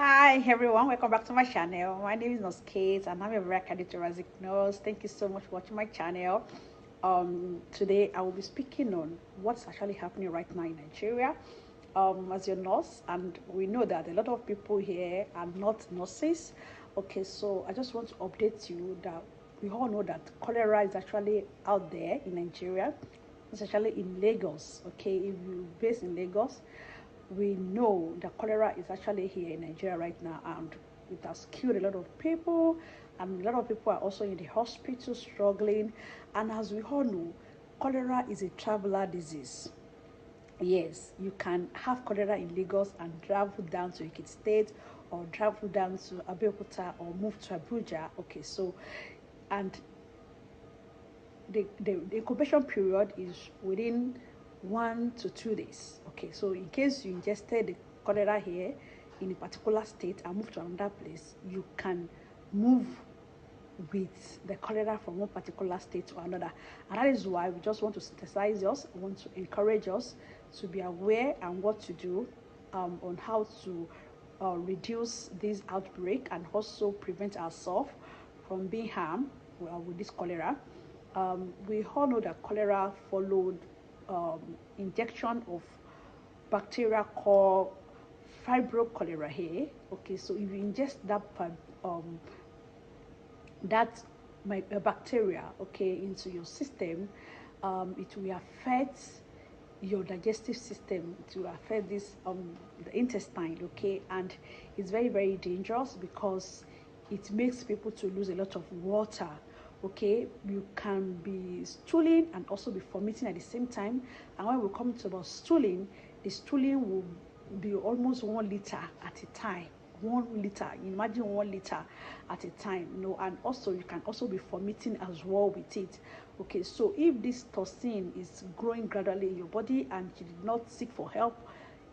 Hi everyone, welcome back to my channel. My name is Nurse Kate and I'm a very academic nurse. Thank you so much for watching my channel. Today I will be speaking on what's actually happening right now in Nigeria as your nurse, and we know that a lot of people here are not nurses. Okay, so I just want to update you that we all know that cholera is actually out there in Nigeria. It's actually in Lagos. Okay, if you're based in Lagos, we know that cholera is actually here in Nigeria right now, and it has killed a lot of people, and a lot of people are also in the hospital struggling. And as we all know, cholera is a traveler disease. Yes, you can have cholera in Lagos and travel down to Ekiti State or travel down to Abeokuta or move to Abuja. Okay, so and the incubation period is within 1 to 2 days. Okay, so in case you ingested the cholera here in a particular state and move to another place, you can move with the cholera from one particular state to another. And that is why we just want to synthesize us, want to encourage us to be aware and what to do on how to reduce this outbreak and also prevent ourselves from being harmed with this cholera. We all know that cholera followed injection of bacteria called fibro cholera here. Okay, so if you ingest um, that bacteria, okay, into your system, it will affect your digestive system. It will affect this the intestine, okay, and it's very dangerous because it makes people to lose a lot of water. Okay, you can be stooling and also be vomiting at the same time. And when we come to about stooling, the stooling will be almost 1 liter at a time. 1 liter, imagine 1 liter at a time, and also you can also be vomiting as well with it. Okay, so if this toxin is growing gradually in your body and you did not seek for help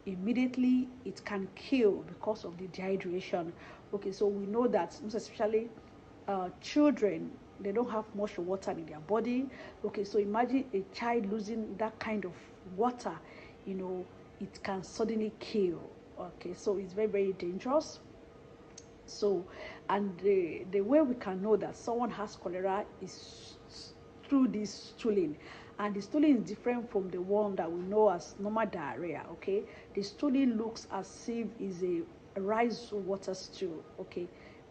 immediately, it can kill because of the dehydration. Okay, so we know that most especially children, they don't have much water in their body. Okay, so imagine a child losing that kind of water, it can suddenly kill. Okay, so it's very dangerous. So, and the way we can know that someone has cholera is through this stooling. And the stooling is different from the one that we know as normal diarrhea. Okay, the stooling looks as if is a rice water stew. Okay,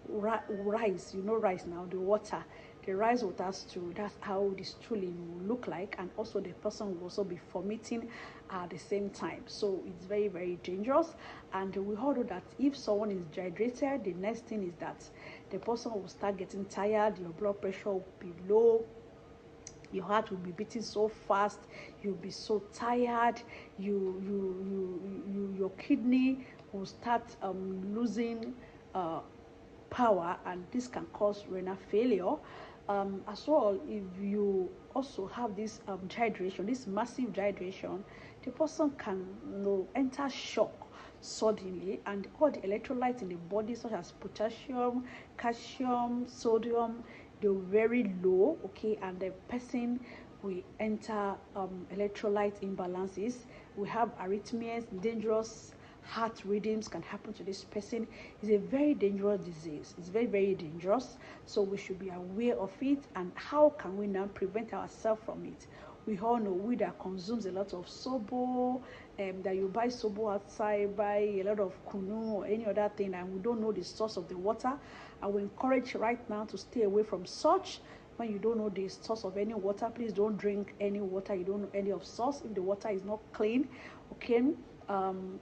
rice, rice now, the water, the rice water stew. That's how the stooling will look like, and also the person will also be vomiting at the same time. So it's very dangerous. And we all know that if someone is dehydrated, the next thing is that the person will start getting tired, your blood pressure will be low, your heart will be beating so fast, you'll be so tired, your kidney will start losing power, and this can cause renal failure. As well, if you also have this dehydration, this massive dehydration, the person can enter shock suddenly, and all the electrolytes in the body, such as potassium, calcium, sodium, they're very low. Okay, and the person will enter electrolyte imbalances. We have arrhythmias, dangerous heart rhythms can happen to this person. It's a very dangerous disease. It's very dangerous. So we should be aware of it. And how can we now prevent ourselves from it? We all know we that consumes a lot of sobo, that you buy sobo outside, buy a lot of kunu or any other thing, and we don't know the source of the water. I will encourage right now to stay away from such. When you don't know the source of any water, please don't drink any water you don't know any of source. If the water is not clean, okay,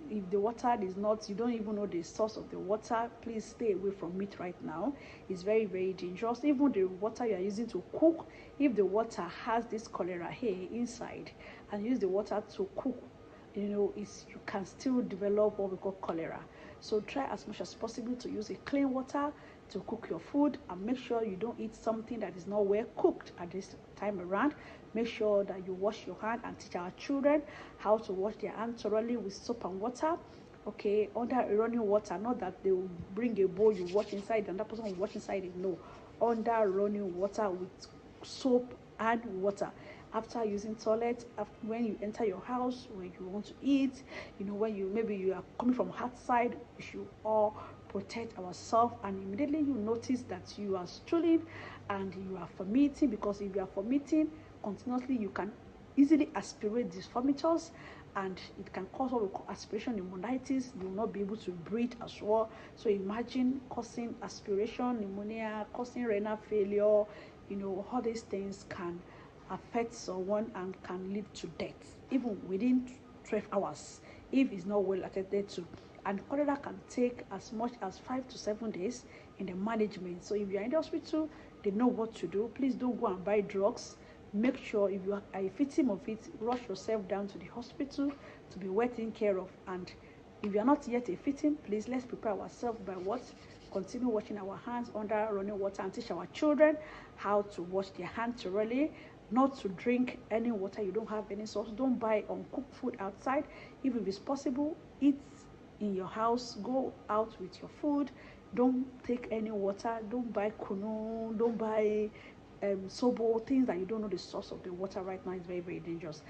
if the water is not, you don't even know the source of the water, please stay away from it right now. It's very dangerous. Even the water you are using to cook, if the water has this cholera here inside and use the water to cook, you can still develop what we call cholera. So try as much as possible to use a clean water to cook your food, and make sure you don't eat something that is not well cooked at this time around. Make sure that you wash your hand, and teach our children how to wash their hands thoroughly with soap and water. Okay, under running water, not that they will bring a bowl, you wash inside and that person will wash inside it. No, under running water with soap and water. After using toilet, when you enter your house, when you want to eat, when maybe you are coming from outside, you should all protect ourselves. And immediately you notice that you are stooling and you are vomiting, because if you are vomiting continuously, you can easily aspirate these vomitors, and it can cause what we call aspiration pneumonitis. You will not be able to breathe as well. So imagine causing aspiration pneumonia, causing renal failure. All these things can affect someone and can lead to death even within 12 hours if it's not well attended to. And cholera can take as much as 5 to 7 days in the management. So if you're in the hospital, they know what to do. Please don't go and buy drugs. Make sure if you are a victim of it, rush yourself down to the hospital to be well taken care of. And if you are not yet a victim, please, let's prepare ourselves by what? Continue washing our hands under running water, and teach our children how to wash their hands thoroughly, not to drink any water you don't have any source. Don't buy uncooked food outside. If it is possible, eat in your house. Go out with your food. Don't take any water. Don't buy kunu. Don't buy sobo, things that you don't know the source of the water right now is very, very dangerous.